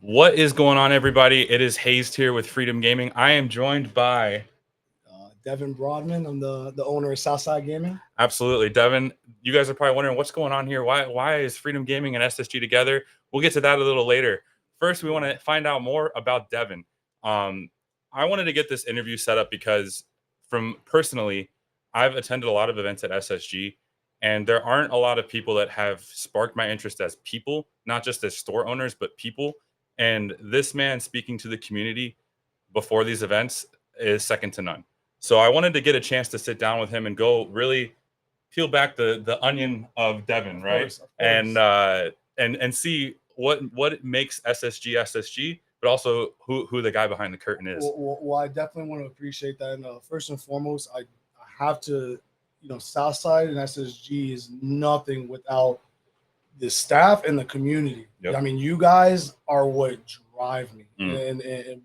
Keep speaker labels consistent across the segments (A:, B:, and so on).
A: What is going on, everybody? It is Hazed here with Freedom Gaming. I am joined by
B: Devin Brodman. I'm the owner of Southside Gaming.
A: absolutely Devin. You guys are probably wondering what's going on here. Why is Freedom Gaming and SSG together? We'll get to that a little later. First, we want to find out more about Devin. Um, I wanted to get this interview set up because, from personally, I've attended a lot of events at SSG, and there aren't a lot of people that have sparked my interest as people, not just as store owners, but people. And this man speaking to the community before these events is second to none. So I wanted to get a chance to sit down with him and go really peel back the onion of Devin, right?
B: Of
A: And
B: course.
A: and see what makes SSG SSG, but also who the guy behind the curtain is.
B: Well, I definitely want to appreciate that. And first and foremost, I have to, Southside and SSG is nothing without the staff and the community.
A: Yep.
B: I mean, you guys are what drive me, and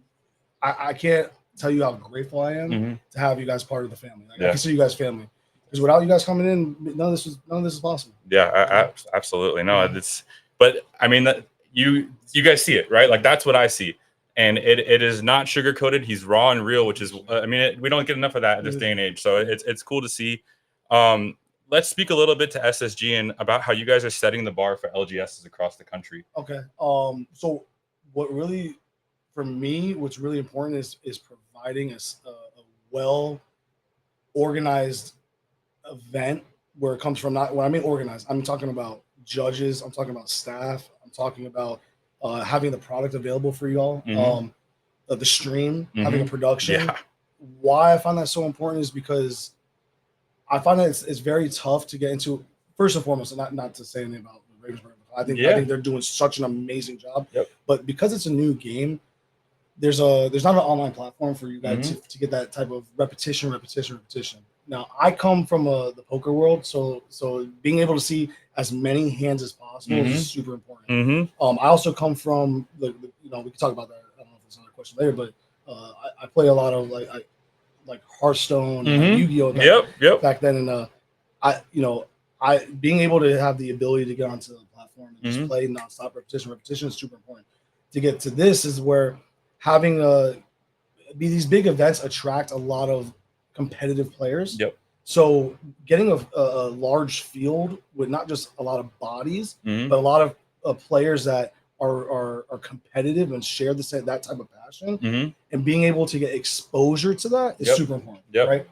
B: I can't tell you how grateful I am to have you guys part of the family. Like, I consider you guys family. Because without you guys coming in, none of this is possible.
A: Yeah, absolutely. No, it's but I mean that you guys see it, right? Like that's what I see. And it is not sugar coated. He's raw and real, which is I mean we don't get enough of that at this day and age. So it's cool to see. Um, let's speak a little bit to SSG and about how you guys are setting the bar for LGSs across the country.
B: Okay. So what really, for me, what's really important is providing a well organized event where it comes from. Not when I mean organized, I'm talking about judges. I'm talking about staff. I'm talking about having the product available for y'all. The stream, having a production.
A: Yeah.
B: Why I find that so important is because I find that it's very tough to get into. First and foremost, not to say anything about the Ravensburg. I think they're doing such an amazing job.
A: Yep.
B: But because it's a new game, there's not an online platform for you guys to get that type of repetition. Now I come from the poker world, so being able to see as many hands as possible is super important. I also come from the we can talk about that. I don't know if it's another question later, but I play a lot of like Hearthstone, Yu-Gi-Oh. Back then, and I being able to have the ability to get onto the platform and just play nonstop repetition is super important. To get to this is where having these big events attract a lot of competitive players.
A: Yep.
B: So getting a large field with not just a lot of bodies, but a lot of players that are competitive and share that type of passion, and being able to get exposure to that is super important.
A: Yep.
B: Right.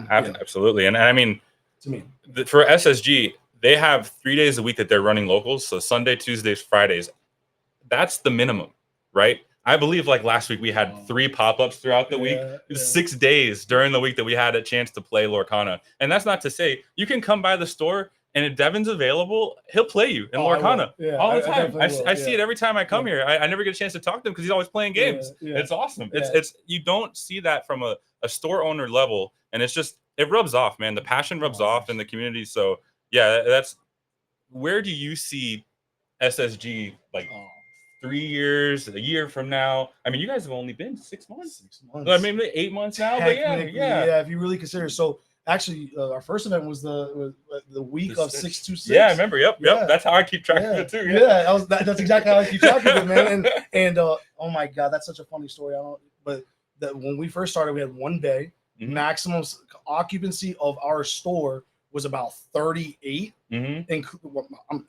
A: Absolutely. And I mean,
B: to me,
A: for SSG, they have 3 days a week that they're running locals. So Sunday, Tuesdays, Fridays. That's the minimum, right? I believe like last week we had 3 pop-ups throughout the week, 6 days during the week that we had a chance to play Lorcana. And that's not to say you can come by the store and if Devin's available, he'll play you in Lorcana all the time. I see it every time I come here. I never get a chance to talk to him because he's always playing games. It's awesome. It's you don't see that from a store owner level, and it's just it rubs off, man. The passion rubs off in the community. So yeah, that's where do you see SSG like 3 years, a year from now? I mean, you guys have only been 6 months.
B: 6 months.
A: I mean, 8 months now, but yeah.
B: If you really consider. So actually, our first event was the week of 626.
A: Yeah, I remember. Yep. That's how I keep track of it too.
B: That's exactly how I keep track of it, man. And oh my god, that's such a funny story. But when we first started, we had one bay. Maximum occupancy of our store was about 38. And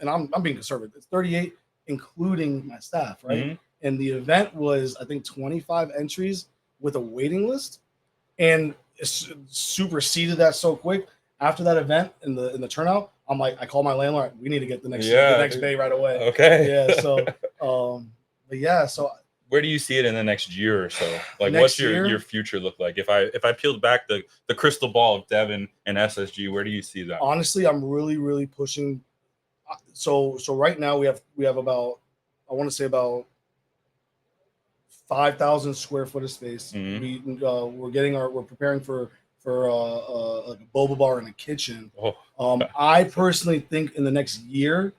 B: I'm being conservative. It's 38, including my staff, right? And the event was, I think, 25 entries with a waiting list, and superseded that so quick. After that event in the turnout, I'm like, I call my landlord. We need to get the next bay right away.
A: Okay.
B: Yeah. So, but yeah. So
A: where do you see it in the next year or so? Like, what's your future look like? If I peeled back the crystal ball of Devin and SSG, where do you see that?
B: Honestly, I'm really pushing. So right now we have about, I want to say about 5,000 square foot of space. We're preparing for like a boba bar and a kitchen. I personally think in the next year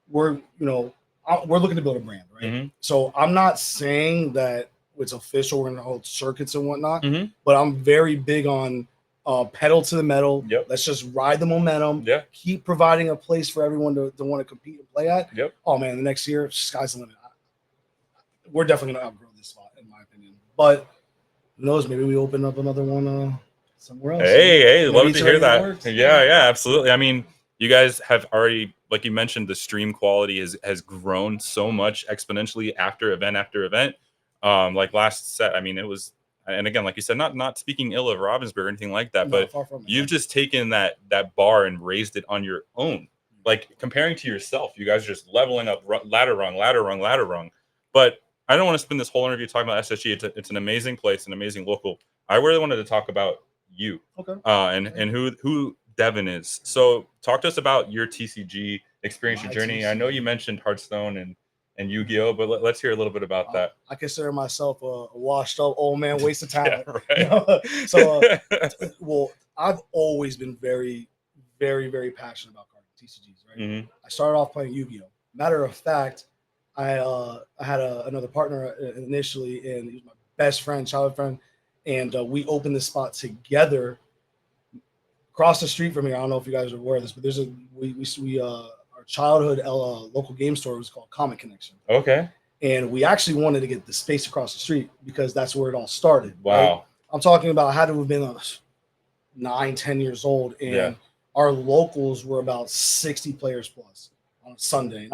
B: we're looking to build a brand, right? So I'm not saying that it's official. We're going to hold circuits and whatnot, but I'm very big on pedal to the metal. Let's just ride the momentum. Keep providing a place for everyone to want to compete and play at. Oh man, the next year, sky's the limit. we're definitely gonna outgrow this spot, in my opinion. But who knows? Maybe we open up another one somewhere else.
A: Hey,
B: maybe
A: love to hear that.
B: Yeah,
A: Absolutely. I mean, you guys have already, like you mentioned, the stream quality has grown so much exponentially after event. Like last set, I mean, it was, and again, like you said, not speaking ill of Robbinsburg or anything like that, but you've just taken that bar and raised it on your own. Like comparing to yourself, you guys are just leveling up ladder rung. But I don't want to spend this whole interview talking about SSG. It's an amazing place, an amazing local. I really wanted to talk about you, and who Devin is. So talk to us about your TCG experience, your journey. I know you mentioned Hearthstone and Yu-Gi-Oh, but let's hear a little bit about that.
B: I consider myself a washed up old man, waste of talent.
A: Yeah, right.
B: So, well, I've always been very, very, very passionate about card TCGs. Right.
A: Mm-hmm.
B: I started off playing Yu-Gi-Oh. Matter of fact, I had another partner initially, and he was my best friend, childhood friend, and we opened this spot together across the street from here. I don't know if you guys are aware of this, but there's our childhood local game store was called Comic Connection.
A: Okay.
B: And we actually wanted to get the space across the street because that's where it all started.
A: Wow.
B: Right? I'm talking about I had to have been 9-10 years old, and our locals were about 60 players plus on a Sunday.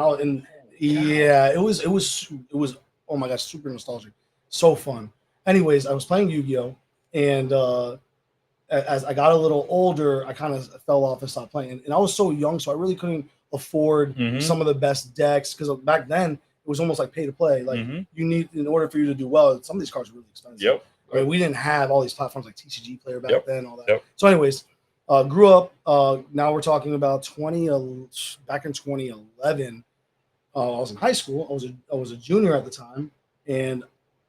B: It was oh my gosh, super nostalgic, so fun. Anyways, I was playing Yu-Gi-Oh, and as I got a little older, I kind of fell off and stopped playing. And I was so young, so I really couldn't afford some of the best decks because back then it was almost like pay to play. Like you need, in order for you to do well, some of these cards are really expensive.
A: Yep.
B: I mean, we didn't have all these platforms like TCG Player back then, all that. So, anyways, grew up. Now we're talking about back in 2011. I was in high school. I was a junior at the time, and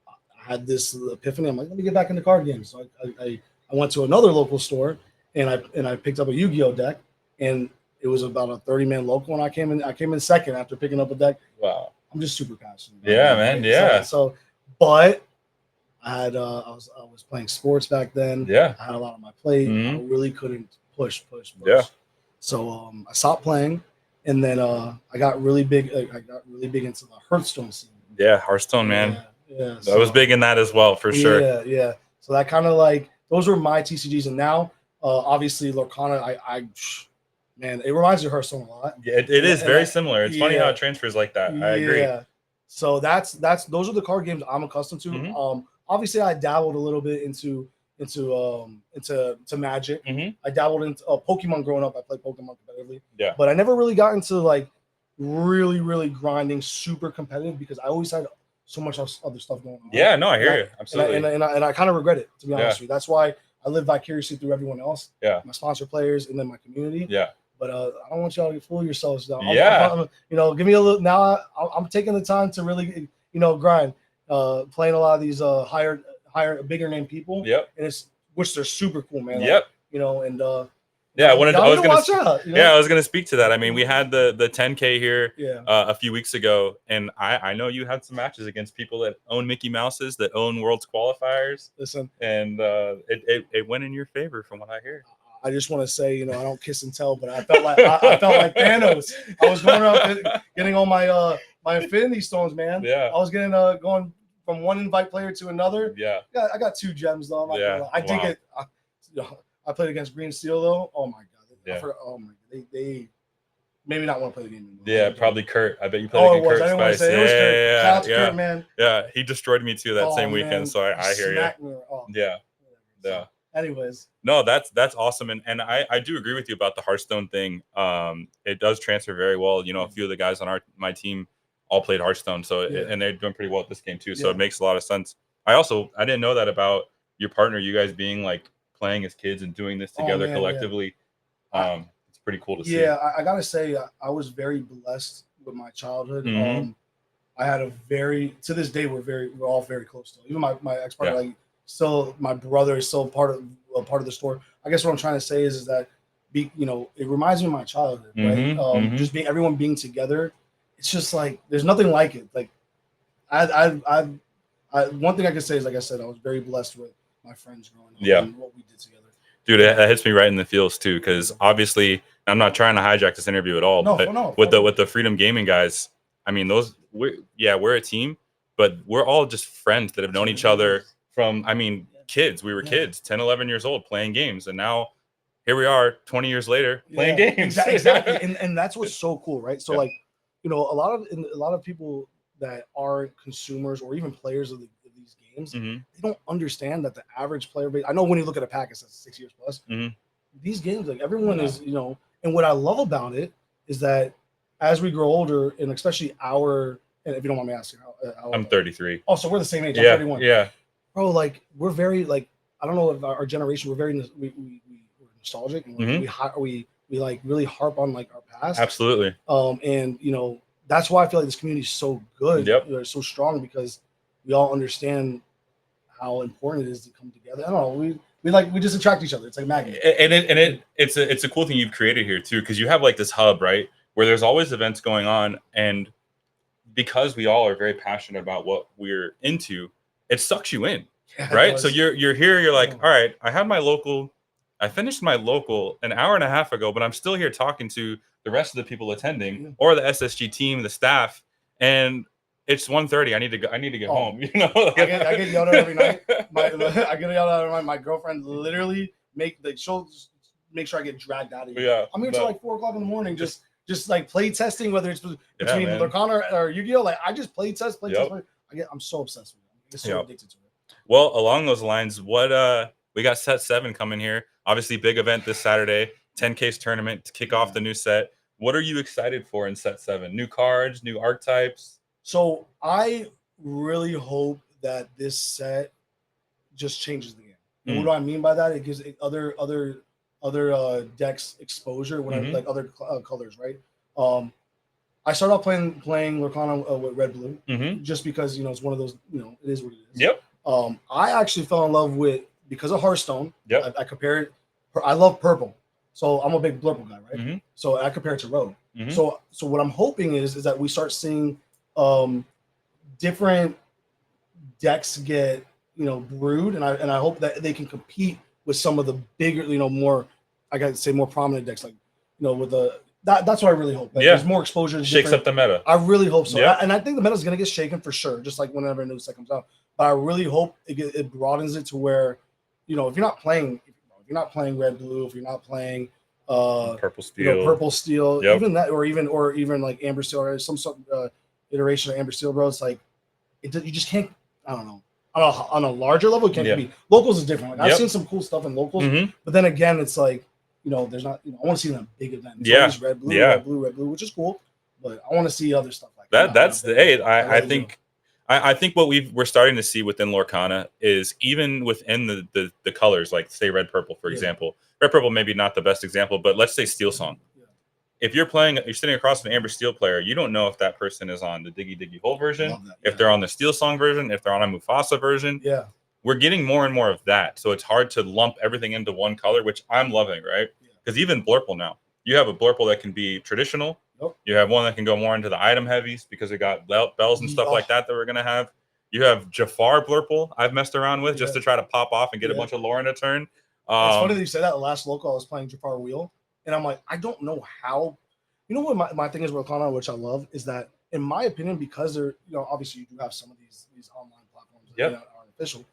B: I had this epiphany. I'm like, let me get back into card games. So I went to another local store, and I picked up a Yu-Gi-Oh deck, and it was about a 30-man local, and I came in second after picking up a deck.
A: Wow.
B: I'm just super passionate.
A: Yeah, man. Right? Yeah.
B: So, but I was playing sports back then.
A: Yeah.
B: I had a lot on my plate. I really couldn't push.
A: Yeah.
B: So I stopped playing, and then I got really big. I got really big into the Hearthstone scene.
A: Yeah, Hearthstone, man.
B: Yeah.
A: I was big in that as well, for sure.
B: Yeah. So that kind of like those were my TCGs, and now obviously Lorcana, man, it reminds me of Hearthstone a lot.
A: Yeah, it is very similar. It's funny how it transfers like that. I agree. Yeah.
B: So those are the card games I'm accustomed to. Obviously, I dabbled a little bit into Magic. I dabbled into Pokemon growing up. I played Pokemon competitively. Yeah. But I never really got into like really, really grinding super competitive because I always had so much other stuff going on.
A: Yeah, no, I hear you. Absolutely.
B: And I kind of regret it, to be honest with you. That's why I live vicariously through everyone else. Yeah. My sponsor players and then my community. Yeah. But I don't want y'all to fool yourselves. Now. Give me a little. Now I'm taking the time to really, grind. Playing a lot of these higher, bigger name people. Yep. And which they're super cool, man. Yep. I was
A: gonna speak to that. I mean, we had the 10K here a few weeks ago, and I know you had some matches against people that own Mickey Mouses, that own Worlds qualifiers.
B: Listen,
A: and it went in your favor from what I hear.
B: I just want to say, I don't kiss and tell, but I felt like I felt like Thanos. I was going around getting all my Infinity Stones, man. Yeah. I was getting going from one invite player to another. Yeah. I got 2 gems though. I did get. I played against Green Steel though. Oh my god. Yeah. They maybe not want to play the game anymore.
A: Yeah, probably Kurt. I bet you played against Kurt Spice.
B: Yeah. Kurt, man.
A: Yeah, he destroyed me too that same weekend. So I hear you. Yeah. Yeah.
B: Anyways,
A: no, that's awesome, and I do agree with you about the Hearthstone thing. It does transfer very well. A few of the guys on my team all played Hearthstone, and they're doing pretty well at this game too. So it makes a lot of sense. I didn't know that about your partner. You guys being like playing as kids and doing this together collectively. Yeah. It's pretty cool to see.
B: Yeah, I gotta say, I was very blessed with my childhood. I had to this day we're all very close to. Even my ex partner, still my brother is still part of the store. I guess what I'm trying to say is that it reminds me of my childhood, right? Just everyone being together. It's just like there's nothing like it. Like I one thing I can say is, like I said, I was very blessed with my friends growing up and what we did together.
A: Dude, it hits me right in the feels too, because obviously I'm not trying to hijack this interview at all. With the Freedom Gaming guys, I mean we're a team, but we're all just friends that have known each other from, I mean, kids. We were kids, 10, 11 years old playing games. And now here we are 20 years later playing games.
B: Exactly. And that's what's so cool, right? So like, you know, a lot of people that are consumers or even players of these games, they don't understand that the average player base. I know when you look at a pack, it says 6 years plus. These games, like everyone is, you know, and what I love about it is that as we grow older, and especially and if you don't mind me asking,
A: I'm 33.
B: Oh, so we're the same age. I'm 31.
A: Yeah.
B: Bro, like we're very like, I don't know if our generation, we're very we're nostalgic, and we like really harp on like our past.
A: Absolutely.
B: And you know, that's why I feel like this community is so good, so strong, because we all understand how important it is to come together. I don't know, we just attract each other. It's like magnet.
A: And it's a cool thing you've created here too, because you have like this hub, right, where there's always events going on, and because we all are very passionate about what we're into, it sucks you in, right? So you're here, you're like, all right, I finished my local an hour and a half ago, but I'm still here talking to the rest of the people attending or the SSG team, the staff, and it's 1:30. I need to get home. You know,
B: like, I get yelled at every night. I get yelled at every night. My girlfriend literally she'll make sure I get dragged out of here.
A: Yeah,
B: I'm here till like 4 o'clock in the morning, just like play testing, whether it's between Lorcana or Yu-Gi-Oh. Like I just play test. I'm so obsessed with it. I'm so addicted to it.
A: Well, along those lines, we got set 7 coming here. Obviously, big event this Saturday, 10K's tournament to kick off the new set. What are you excited for in set 7? New cards, new archetypes?
B: So I really hope that this set just changes the game. And what do I mean by that? It gives other decks exposure, like other colors, right? I started off playing Lorcana with red blue, just because, you know, it's one of those, you know, it is what it is.
A: Yep.
B: I actually fell in love with, because of Hearthstone.
A: Yep.
B: I compare it. I love purple, so I'm a big Blurple guy, right? So I compare it to Rogue. So what I'm hoping is that we start seeing different decks get, you know, brewed, and I hope that they can compete with some of the bigger, you know, more, I got to say, more prominent decks, like, you know, with that's what I really hope. There's more exposure.
A: Shakes up the meta.
B: I really hope so. And I think the meta is going to get shaken for sure, just like whenever a new set comes out. But I really hope it broadens it to where, you know, if you're not playing red blue, if you're not playing
A: purple steel,
B: you know, purple steel, even that, or even like amber steel, or some sort of iteration of amber steel, bro. It's like you just can't. I don't know. On a larger level, it can't be. Locals is different. Like, I've seen some cool stuff in locals, but then again, it's like, you know, there's not. You know, I want to see them big event. It's always red blue, which is cool. But I want to see other stuff like that.
A: I think what we're starting to see within Lorcana is, even within the colors, like say red purple, for example. Red purple maybe not the best example, but let's say Steel Song. If you're sitting across from an Amber Steel player, you don't know if that person is on the Diggy Diggy Hole version, if they're on the Steel Song version, if they're on a Mufasa version. We're getting more and more of that. So it's hard to lump everything into one color, which I'm loving, right? Because even Blurple now, you have a Blurple that can be traditional. You have one that can go more into the item heavies because it got bells and stuff like that we're going to have. You have Jafar Blurple I've messed around with just to try to pop off and get a bunch of lore in a turn.
B: It's funny that you say that. The last local, I was playing Jafar Wheel, and I'm like, I don't know how. You know what my thing is with Lorcana, which I love, is that, in my opinion, because they're, you know, obviously you do have some of these online platforms that aren't official,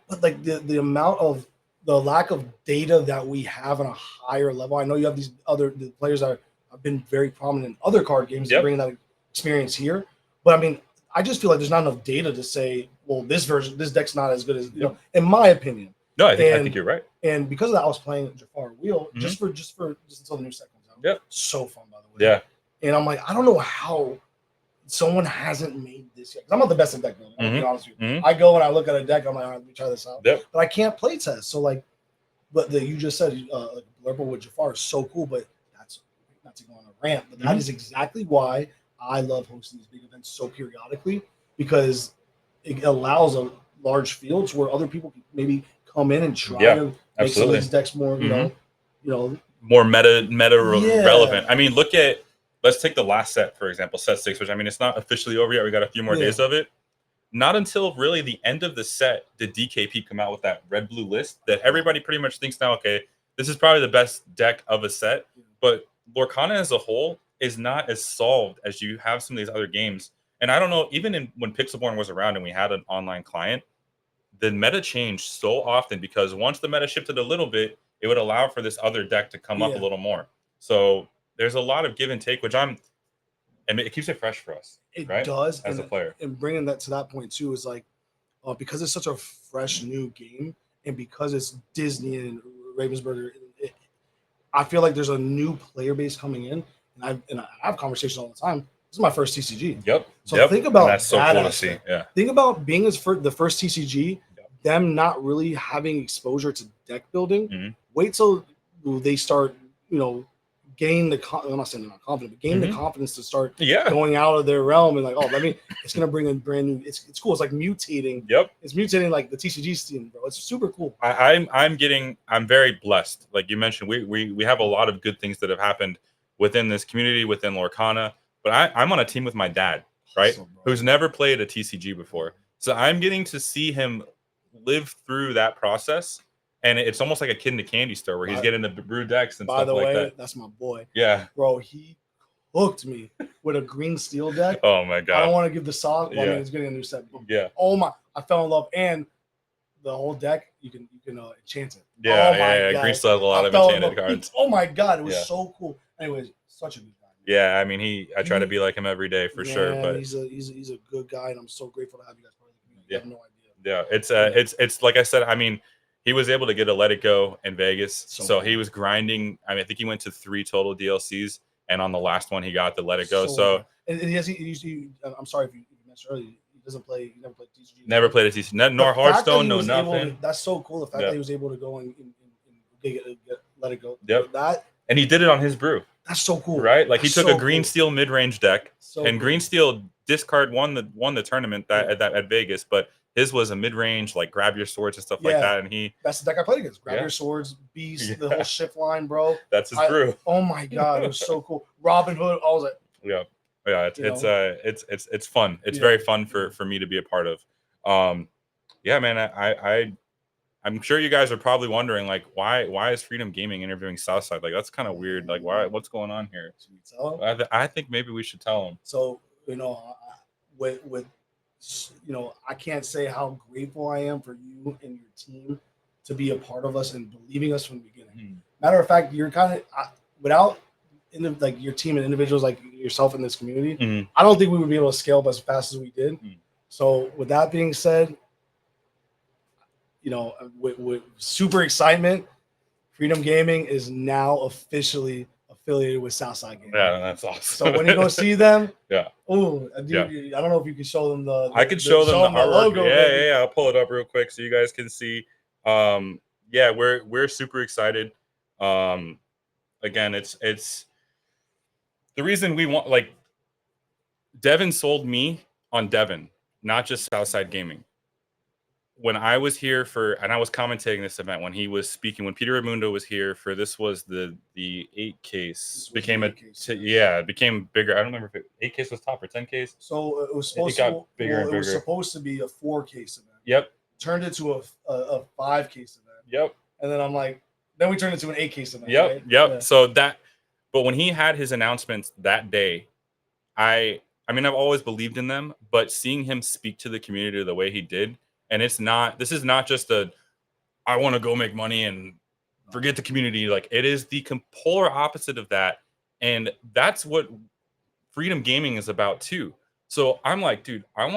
B: but like the amount of the lack of data that we have on a higher level. I know you have the players that have been very prominent in other card games, bringing that experience here, but I mean, I just feel like there's not enough data to say, well, this deck's not as good as, you know, in my opinion.
A: No, I think you're right.
B: And because of that, I was playing Jafar Wheel just until the new set comes out. So fun, by the way. And I'm like, I don't know how someone hasn't made this yet. I'm not the best at deck building, I'll be honest with you. I go and I look at a deck, I'm like, all right, let me try this out. But I can't play test. So like, but you just said Blurple with Jafar is so cool, but that's not to go on a rant, but that is exactly why I love hosting these big events so periodically, because it allows a large fields where other people can maybe come in and try to make some of these decks more, you know, more
A: meta relevant. I mean, let's take the last set, for example, set 6, which, I mean, it's not officially over yet. We got a few more days of it. Not until really the end of the set did DKP come out with that red blue list that everybody pretty much thinks now, okay, this is probably the best deck of a set. But Lorcana as a whole is not as solved as you have some of these other games. And I don't know, even when Pixelborn was around and we had an online client, the meta changed so often because once the meta shifted a little bit, it would allow for this other deck to come up a little more. So there's a lot of give and take, and it keeps it fresh for us.
B: It
A: right?
B: does.
A: As a player.
B: And bringing that to that point too is like, because it's such a fresh new game, and because it's Disney and Ravensburger, I feel like there's a new player base coming in, and I have conversations all the time. This is my first TCG.
A: Yep.
B: So think about
A: that's so
B: that
A: cool
B: aspect.
A: to see. Yeah.
B: Think about being the first TCG, them not really having exposure to deck building.
A: Mm-hmm.
B: Wait till they start, gain the I'm not saying they're not confident, but gain the confidence to start going out of their realm and like, it's gonna bring in brand new. It's cool. It's like mutating.
A: Yep.
B: It's mutating like the TCG scene, bro. It's super cool.
A: I'm very blessed. Like you mentioned, we have a lot of good things that have happened within this community, within Lorcana. But I'm on a team with my dad, right?
B: Awesome,
A: who's never played a TCG before. So I'm getting to see him live through that process. And it's almost like a kid in a candy store where he's getting the brew decks and stuff like that. By the way,
B: that's my boy.
A: Yeah.
B: Bro, he hooked me with a green steel deck.
A: Oh, my God.
B: I don't want to give the sauce. Well, I mean, he's getting a new set.
A: Yeah.
B: Oh, my. I fell in love. And the whole deck, you can enchant it.
A: Yeah, Green steel has a lot of enchanted cards.
B: Oh, my God. It was so cool. Anyways, such a good guy.
A: Yeah, I mean, I try to be like him every day for sure. But
B: he's a good guy, and I'm so grateful to have you guys part of the community. You have no idea.
A: Yeah, it's like I said. I mean, he was able to get a Let It Go in Vegas, so he was grinding. I mean, I think he went to 3 total DLCs, and on the last one, he got the Let It Go. So
B: and I'm sorry if you mentioned earlier, he doesn't play. He never played TCG.
A: Never played a TCG, nor Hearthstone, no nothing.
B: That's so cool. The fact that he was able to go and get Let It Go.
A: Yep.
B: That.
A: And he did it on his brew.
B: That's so cool,
A: right? Like he took a green steel mid-range deck, and green steel discard won the tournament at Vegas, but his was a mid-range, like grab your swords and stuff like that. And
B: that's the deck I played against. Grab your swords, beast, the whole shift line, bro.
A: That's his brew.
B: Oh my God, it was so cool. Robin Hood, all that.
A: Yeah. It's fun. It's very fun for me to be a part of. Yeah, man. I'm sure you guys are probably wondering, like, why is Freedom Gaming interviewing Southside? Like, that's kind of weird. Like, what's going on here?
B: Should we tell them?
A: I think maybe we should tell them.
B: So, I can't say how grateful I am for you and your team to be a part of us and believing us from the beginning. Matter of fact, you're kind of without your team and individuals like yourself in this community, I don't think we would be able to scale up as fast as we did. So, with that being said, with super excitement, Freedom Gaming is now officially affiliated with Southside Gaming.
A: Yeah, that's awesome.
B: So when you go see them,
A: I
B: don't know if you can show them
A: I could show them the logo. Yeah, I'll pull it up real quick so you guys can see. We're super excited. Again, it's the reason we want, like, Devin sold me on Devin, not just Southside Gaming. When I was here and I was commentating this event when he was speaking, when Peter Raimundo was here for this was the 8 case became it became bigger. I don't remember if 8 case was top or 10 case.
B: So it was supposed to bigger and bigger. It was supposed to be a 4 case event.
A: Yep.
B: Turned into a 5 case event.
A: Yep.
B: And then I'm like, then we turned into an 8 case event.
A: Yep.
B: Right?
A: Yep. Yeah. So but when he had his announcements that day, I mean, I've always believed in them, but seeing him speak to the community the way he did. And this is not just I want to go make money and forget the community. Like, it is the polar opposite of that. And that's what Freedom Gaming is about too. So I'm like, dude, I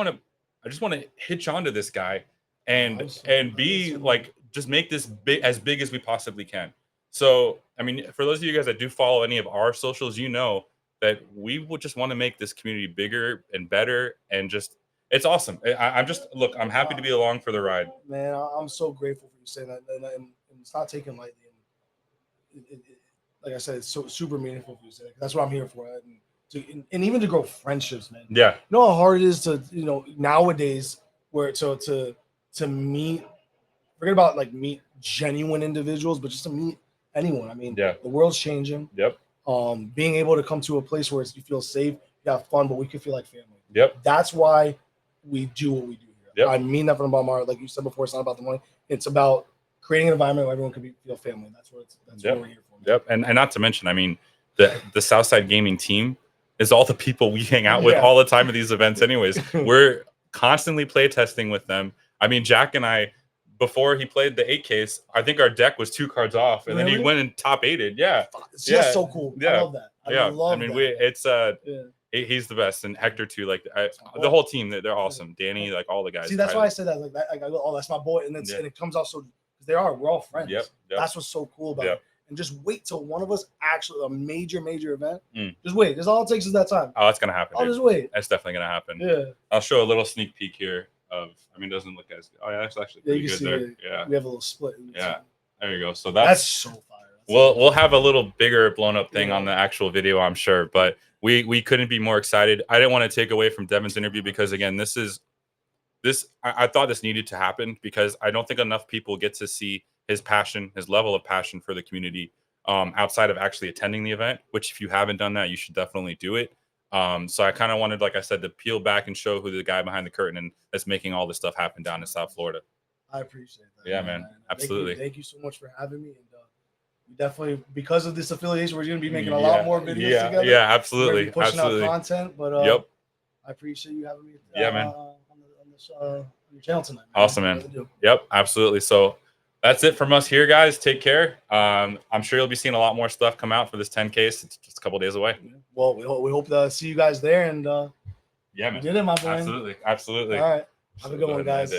A: just want to hitch onto this guy and be like, just make this as big as we possibly can. So, I mean, for those of you guys that do follow any of our socials, that we would just want to make this community bigger and better, and just, it's awesome. I'm happy to be along for the ride.
B: Man, I'm so grateful for you saying that. And it's not taken lightly. Like I said, it's so super meaningful for you to say that. That's what I'm here for. And even to grow friendships, man.
A: Yeah.
B: You know how hard it is to, nowadays, where to meet, forget about like meet genuine individuals, but just to meet anyone. I mean, the world's changing.
A: Yep.
B: Being able to come to a place where you feel safe, you have fun, but we can feel like family.
A: Yep.
B: That's why we do what we do here.
A: Yep.
B: I mean that from the bottom of my heart. Like you said before, it's not about the money. It's about creating an environment where everyone can feel family. That's what we're here for.
A: Yep. And not to mention, I mean, the Southside Gaming team is all the people we hang out with all the time at these events. Anyways, we're constantly play testing with them. I mean, Jack and I, before he played the 8 case, I think our deck was 2 cards off, and then he went and top 8'd. Yeah,
B: it's just so cool. I love that. I love
A: I mean,
B: that.
A: he's the best, and Hector too. Like the whole team, they're awesome. Danny, like all the guys.
B: See, that's why I said that. Like that, I go, oh, that's my boy, and then and it comes out so we're all friends.
A: Yep.
B: That's what's so cool about it. And just wait till one of us actually a major event. Just wait. That's all it takes is that time.
A: Oh, it's gonna happen.
B: I'll just wait.
A: That's definitely gonna happen.
B: Yeah.
A: I'll show a little sneak peek here of. I mean, it doesn't look as. Oh yeah, that's actually pretty good there. Yeah.
B: We have a little split.
A: Yeah. There you go. So
B: that's so fire.
A: We'll have a little bigger blown up thing on the actual video, I'm sure, but we couldn't be more excited. I didn't want to take away from Devin's interview because again, I thought this needed to happen because I don't think enough people get to see his passion, his level of passion for the community outside of actually attending the event, which if you haven't done that, you should definitely do it. So I kind of wanted, like I said, to peel back and show who the guy behind the curtain and that's making all this stuff happen down in South Florida.
B: I appreciate that.
A: Yeah, man. Absolutely.
B: Thank you so much for having me. And definitely, because of this affiliation, we're going to be making a lot more videos together.
A: Yeah, absolutely.
B: We're pushing out content, but I appreciate you having me.
A: Man.
B: On your channel tonight. Man.
A: Awesome, man. Yep, absolutely. So that's it from us here, guys. Take care. I'm sure you'll be seeing a lot more stuff come out for this 10 case. It's just a couple days away.
B: Well, we hope to see you guys there. And
A: man.
B: we did it, my friend.
A: Absolutely.
B: All right. Have a good one, guys.